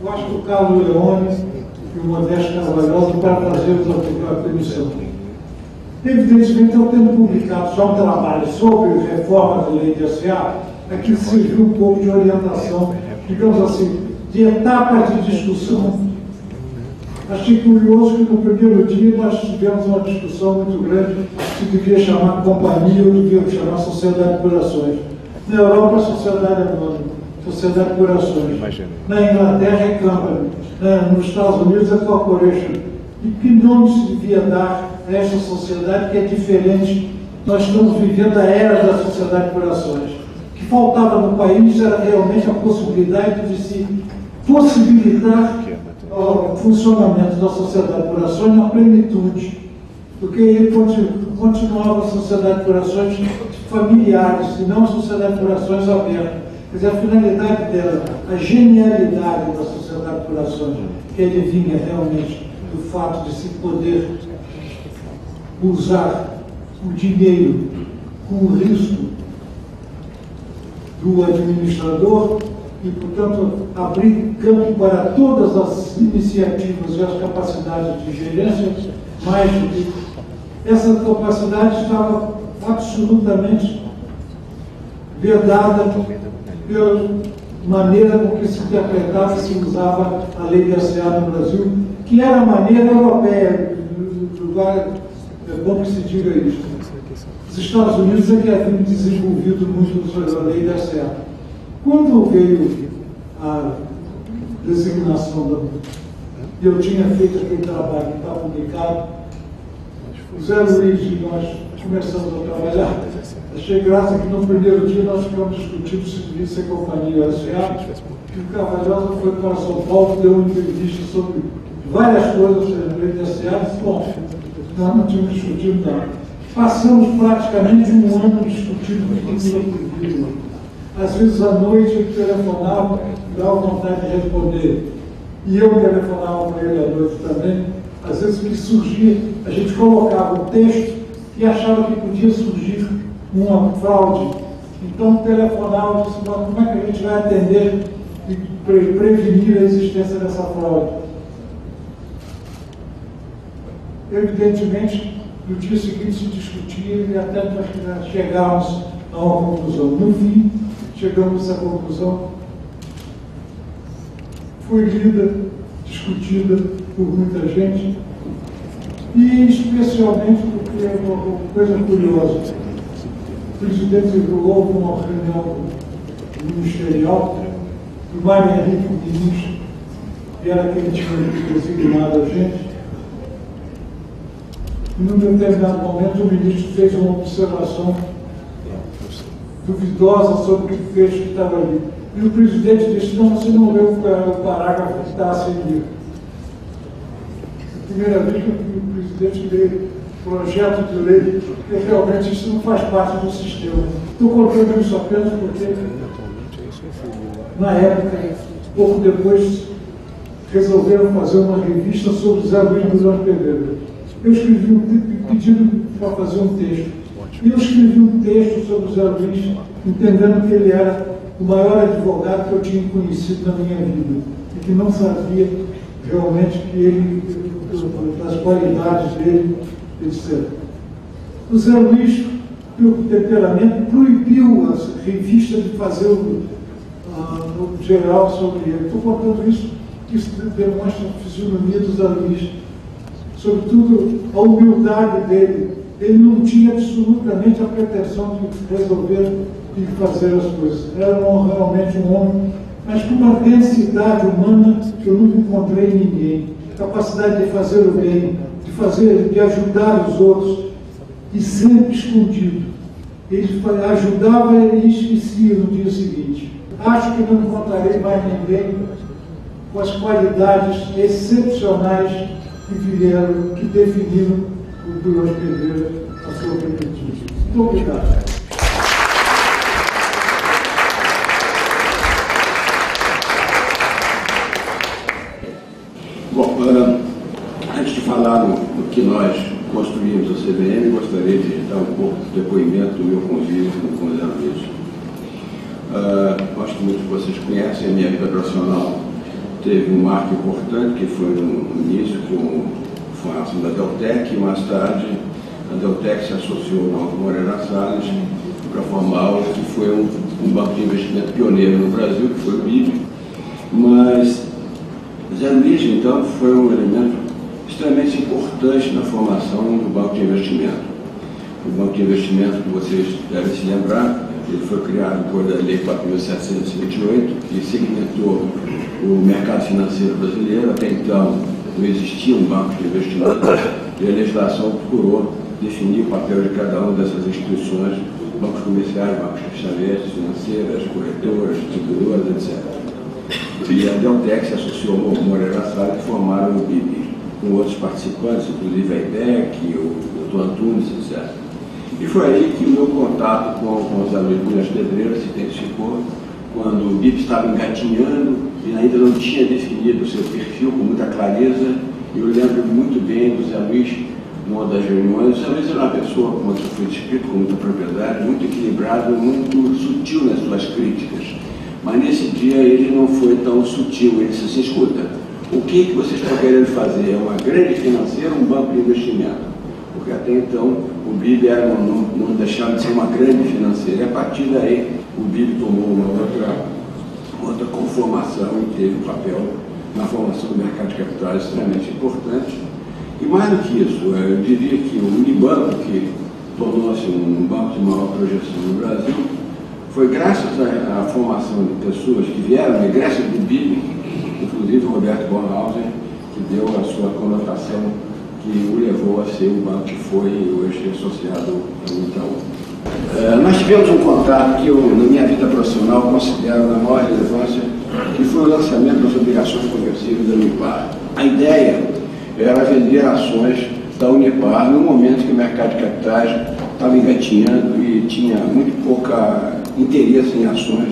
Eu acho que o Carlos Leone e o Modesto Carvalhosa para fazer a comissão. Evidentemente, eu tendo publicado só um trabalho sobre reforma da lei de SA, aqui serviu um pouco de orientação, digamos assim, de etapas de discussão. Achei curioso que no primeiro dia nós tivemos uma discussão muito grande se devia chamar companhia ou devia chamar sociedade por ações. Na Europa, a sociedade anônima, sociedade por ações. Na Inglaterra, é company. Nos Estados Unidos, é corporation. E que nome se devia dar a essa sociedade que é diferente? Nós estamos vivendo a era da sociedade por ações. O que faltava no país era realmente a possibilidade de se possibilitar o funcionamento da sociedade por ações na plenitude, porque aí continuava a sociedade por ações familiares, e não a sociedade por ações aberta. Quer dizer, a finalidade dela, a genialidade da sociedade por ações, que advinha realmente do fato de se poder usar o dinheiro com o risco do administrador e, portanto, abrir campo para todas as iniciativas e as capacidades de gerência, mais do que essa capacidade estava absolutamente vedada pela maneira com que se interpretava e se usava a lei de SA no Brasil, que era a maneira europeia. É bom que se diga isso. Os Estados Unidos é que haviam desenvolvido muito sobre a lei da SA. Quando veio a designação eu tinha feito aquele trabalho que está publicado, o Zé Luiz e nós começamos a trabalhar. Achei graça que no primeiro dia nós ficamos discutindo se devia ser companhia SA, e o Carvalhosa foi para São Paulo, deu uma entrevista sobre várias coisas sobre a lei da SA, e disse, bom, nós não tínhamos discutido nada. Passamos praticamente um ano discutindo tudo. Às vezes à noite ele telefonava, dava vontade de responder. E eu telefonava para ele à noite também. Às vezes o que surgia, a gente colocava o texto e achava que podia surgir uma fraude. Então telefonava e disse, como é que a gente vai atender e prevenir a existência dessa fraude? Evidentemente, no dia seguinte se discutia e até nós chegarmos a uma conclusão. No fim, chegamos a essa conclusão. Foi lida, discutida por muita gente, e especialmente porque é uma coisa curiosa. O presidente houve uma reunião ministerial, o Mário Henrique Diniz, que era quem tinha designado a gente, e num determinado momento o ministro fez uma observação duvidosa sobre o fez que estava ali. E o presidente disse, não, você não leu o parágrafo que está a seguir. A primeira vez que o presidente lê projeto de lei, porque realmente isso não faz parte do sistema. Estou colocando isso apenas porque, na época, pouco depois, resolveram fazer uma revista sobre Zé Luiz Bulhões Pereira. Eu escrevi pedindo para fazer um texto. E eu escrevi um texto sobre o Zé Luiz, entendendo que ele era o maior advogado que eu tinha conhecido na minha vida, e que não sabia realmente que ele, das qualidades dele, etc. O Zé Luiz, pelo temperamento, proibiu a revista de fazer o geral sobre ele. Estou contando isso, que isso demonstra a fisionomia do Zé Luiz, sobretudo a humildade dele. Ele não tinha absolutamente a pretensão de resolver e fazer as coisas. Era realmente um homem, mas com uma densidade humana que eu nunca encontrei em ninguém. Capacidade de fazer o bem, de ajudar os outros, e sempre escondido. Ele ajudava e esquecia no dia seguinte. Acho que não encontrarei mais ninguém com as qualidades excepcionais que definiram o Bulhões Pereira a sua perspectiva. Muito obrigado. Bom, antes de falar do que nós construímos a CVM, gostaria de dar um pouco de depoimento do meu convívio com o Zé Luiz. Acho que muitos de vocês conhecem a minha vida profissional. teve um marco importante, que foi no início com a formação da Deltec, e mais tarde a Deltec se associou ao Moreira Salles para formar o que foi um banco de investimento pioneiro no Brasil, que foi o BIB. Mas Zé Luiz, então, foi um elemento extremamente importante na formação do banco de investimento. O banco de investimento, que vocês devem se lembrar, ele foi criado por da Lei 4.728, que segmentou o mercado financeiro brasileiro. Até então não existia um banco de investimento, e a legislação procurou definir o papel de cada uma dessas instituições: bancos comerciais, bancos especialistas, financeiras, corretoras, distribuidoras, etc. E a Deltec se associou ao Moreira Salles e formaram o BIB, com outros participantes, inclusive a IDEC, o Dr. Antunes, etc. E foi aí que o meu contato com os alunos Minas Pedreiras se intensificou, quando o BIB estava engatinhando e ainda não tinha definido o seu perfil com muita clareza. Eu lembro muito bem do Zé Luiz, numa das reuniões. O Zé Luiz era uma pessoa, como foi descrito, com muita propriedade, muito equilibrado, muito sutil nas suas críticas. Mas nesse dia ele não foi tão sutil. Ele disse assim: escuta, o que vocês estão querendo fazer? É uma grande financeira, um banco de investimento? Porque até então o BIB não deixava de ser uma grande financeira. E a partir daí o BIB tomou uma outra conformação e teve um papel na formação do mercado de capitais extremamente importante. E mais do que isso, eu diria que o Unibanco, que tornou-se um banco de maior projeção no Brasil, foi graças à formação de pessoas que vieram, egressos do BIB, inclusive o Roberto Bornhausen, que deu a sua conotação que o levou a ser o banco que foi hoje associado ao Itaú. Nós tivemos um contato que eu, na minha vida profissional, considero da maior relevância, que foi o lançamento das obrigações conversíveis da Unipar. A ideia era vender ações da Unipar no momento que o mercado de capitais estava engatinhando e tinha muito pouca interesse em ações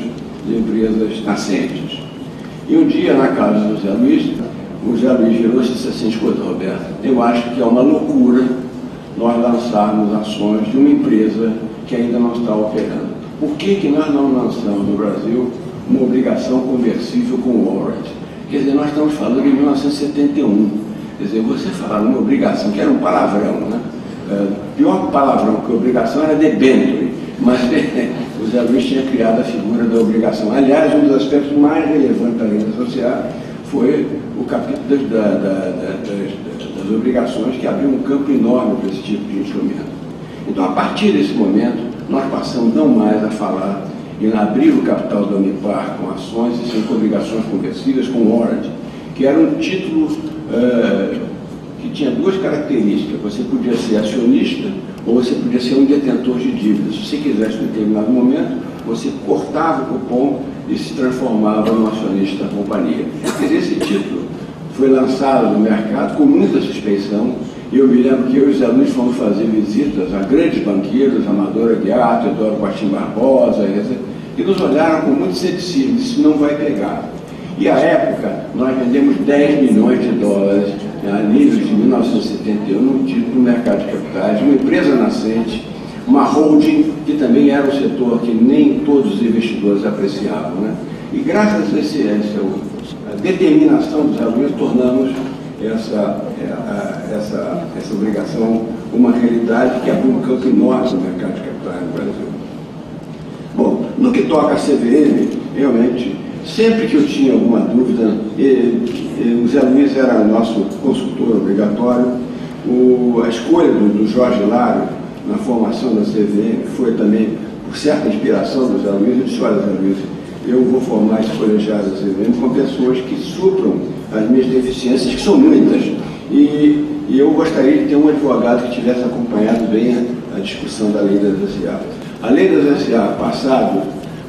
de empresas nascentes. E um dia, na casa do Zé Luiz, o Zé Luiz virou e disse assim: escuta, Roberto, eu acho que é uma loucura nós lançarmos ações de uma empresa que ainda não está operando. Por que nós não lançamos no Brasil uma obrigação conversível com warrant? Quer dizer, nós estamos falando em 1971. Quer dizer, você falar numa obrigação, que era um palavrão, né? Pior palavrão que obrigação era debenture, mas o Zé Luiz tinha criado a figura da obrigação. Aliás, um dos aspectos mais relevantes da lei associada foi o capítulo das obrigações, que abriu um campo enorme para esse tipo de instrumento. Então, a partir desse momento, nós passamos não mais a falar em abrir o capital da Unipar com ações e sim com obrigações conversíveis com warrant, que era um título que tinha duas características: você podia ser acionista ou você podia ser um detentor de dívidas. Se você quisesse, em determinado momento, você cortava o cupom e se transformava no acionista da companhia. Quer dizer, esse título foi lançado no mercado com muita suspeição. E eu me lembro que eu e o Zé Luiz fomos fazer visitas a grandes banqueiros, Amador Aguiar, Teodoro Quartim Barbosa, que nos olharam com muito ceticismo: isso não vai pegar. E à época, nós vendemos 10 milhões de dólares a nível de 1971 no título do mercado de capitais, uma empresa nascente, uma holding, que também era um setor que nem todos os investidores apreciavam, né? E graças a essa determinação dos alunos, tornamos essa obrigação uma realidade que abriu um campo enorme no mercado de capitais no Brasil. Bom, no que toca a CVM, realmente, sempre que eu tinha alguma dúvida, o Zé Luiz era o nosso consultor obrigatório. A escolha do Jorge Lário na formação da CVM foi também por certa inspiração do Zé Luiz. Eu disse: olha, Zé Luiz, eu vou formar esse colegiado da CVM com pessoas que supram as minhas deficiências, que são muitas, e eu gostaria de ter um advogado que tivesse acompanhado bem a discussão da lei das SA. A lei das SA, passado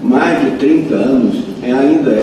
mais de 30 anos, ainda é